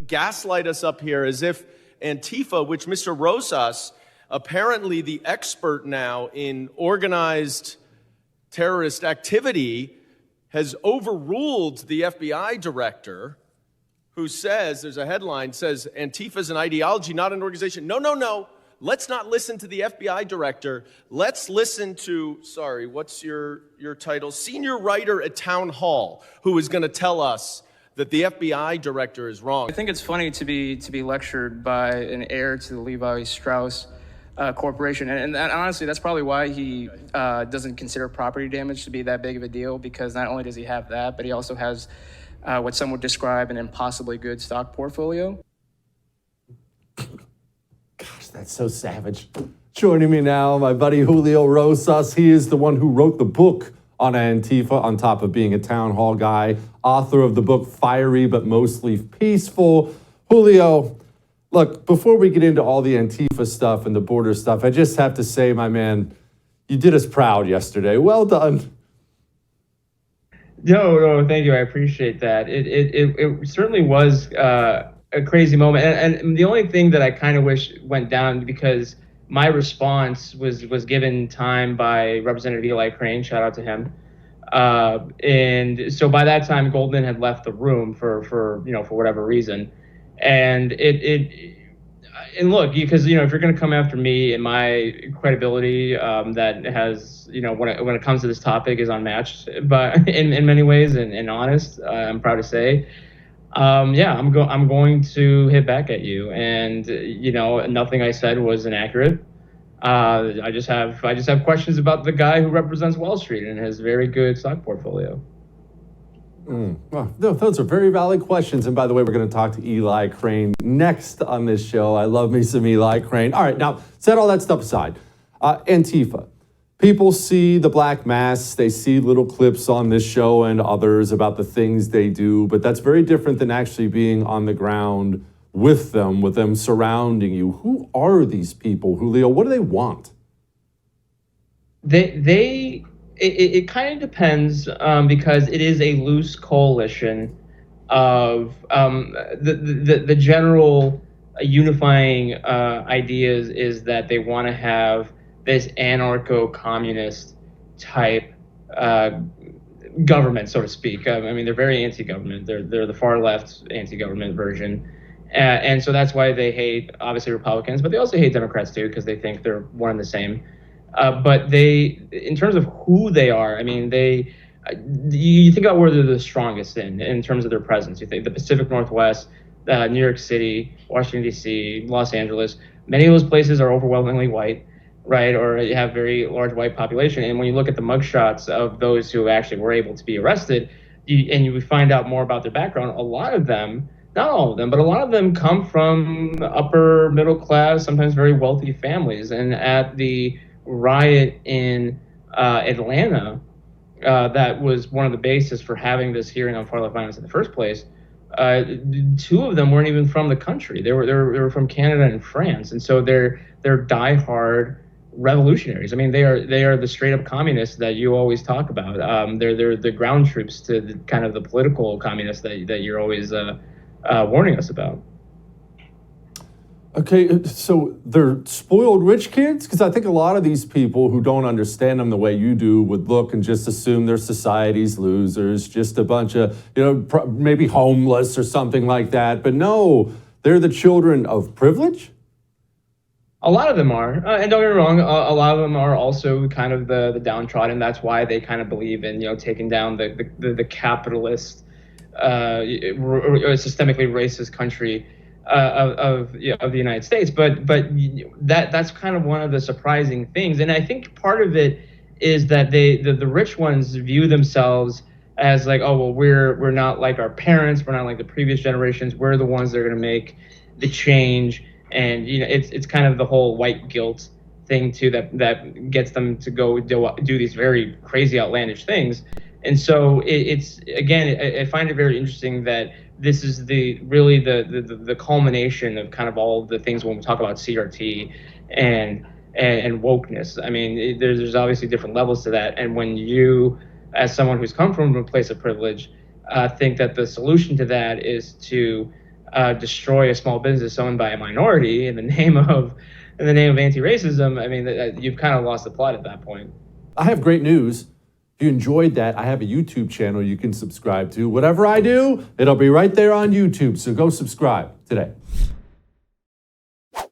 gaslight us up here as if Antifa, which Mr. Rosas, apparently the expert now in organized terrorist activity, has overruled the FBI director who says, there's a headline, says Antifa is an ideology, not an organization. No. Let's not listen to the FBI director. Let's listen to, sorry, what's your title? Senior writer at Town Hall, who is going to tell us that the FBI director is wrong. I think it's funny to be lectured by an heir to the Levi Strauss Corporation. And honestly, that's probably why he doesn't consider property damage to be that big of a deal, because not only does he have that, but he also has what some would describe an impossibly good stock portfolio. Gosh, that's so savage. Joining me now, my buddy Julio Rosas. He is the one who wrote the book on Antifa, on top of being a town hall guy, author of the book Fiery but Mostly Peaceful. Julio, look, before we get into all the Antifa stuff and the border stuff, I just have to say, my man, you did us proud yesterday. Well done. No, thank you. I appreciate that. It certainly was a crazy moment. And the only thing that I kind of wish went down, because my response was given time by Representative Eli Crane, shout out to him. And so by that time, Goldman had left the room for whatever reason. And and look, because, if you're going to come after me and my credibility, that has, when it comes to this topic, is unmatched, but in many ways, and honest, I'm proud to say, I'm going to hit back at you. And, nothing I said was inaccurate. I just have questions about the guy who represents Wall Street and his very good stock portfolio. Well, those are very valid questions. And by the way, we're going to talk to Eli Crane next on this show. I love me some Eli Crane. All right, now, set all that stuff aside. Antifa. People see the black masks. They see little clips on this show and others about the things they do. But that's very different than actually being on the ground with them surrounding you. Who are these people, Julio? What do they want? It kind of depends, because it is a loose coalition of the general unifying ideas is that they want to have this anarcho-communist type government, so to speak. I mean, they're very anti-government. They're the far left anti-government version. And so that's why they hate, obviously, Republicans, but they also hate Democrats too, because they think they're one and the same. But they, in terms of who they are, I mean, you think about where they're the strongest in terms of their presence. You think the Pacific Northwest, New York City, Washington, D.C., Los Angeles. Many of those places are overwhelmingly white, right? Or you have very large white population. And when you look at the mugshots of those who actually were able to be arrested, you find out more about their background. A lot of them, not all of them, but a lot of them come from upper middle class, sometimes very wealthy families. And at the riot in Atlanta, that was one of the bases for having this hearing on far left violence in the first place. Two of them weren't even from the country; they were from Canada and France, and so they're diehard revolutionaries. I mean, they are the straight up communists that you always talk about. They're the ground troops to the kind of the political communists that you're always warning us about. Okay, so they're spoiled rich kids? Because I think a lot of these people who don't understand them the way you do would look and just assume they're society's losers, just a bunch of, maybe homeless or something like that. But no, they're the children of privilege? A lot of them are. And don't get me wrong, a lot of them are also kind of the downtrodden. That's why they kind of believe in, taking down the capitalist, systemically racist country of the United States, but that's kind of one of the surprising things, and I think part of it is that the rich ones view themselves as like, oh well, we're not like our parents, we're not like the previous generations, we're the ones that are going to make the change, and it's kind of the whole white guilt thing too that gets them to go do these very crazy outlandish things, and so it's again, I find it very interesting that this is really the culmination of kind of all the things when we talk about CRT and wokeness. I mean, there's obviously different levels to that. And when you, as someone who's come from a place of privilege, think that the solution to that is to destroy a small business owned by a minority in the name of anti-racism, I mean, you've kind of lost the plot at that point. I have great news. If you enjoyed that, I have a YouTube channel you can subscribe to. Whatever I do, it'll be right there on YouTube. So go subscribe today.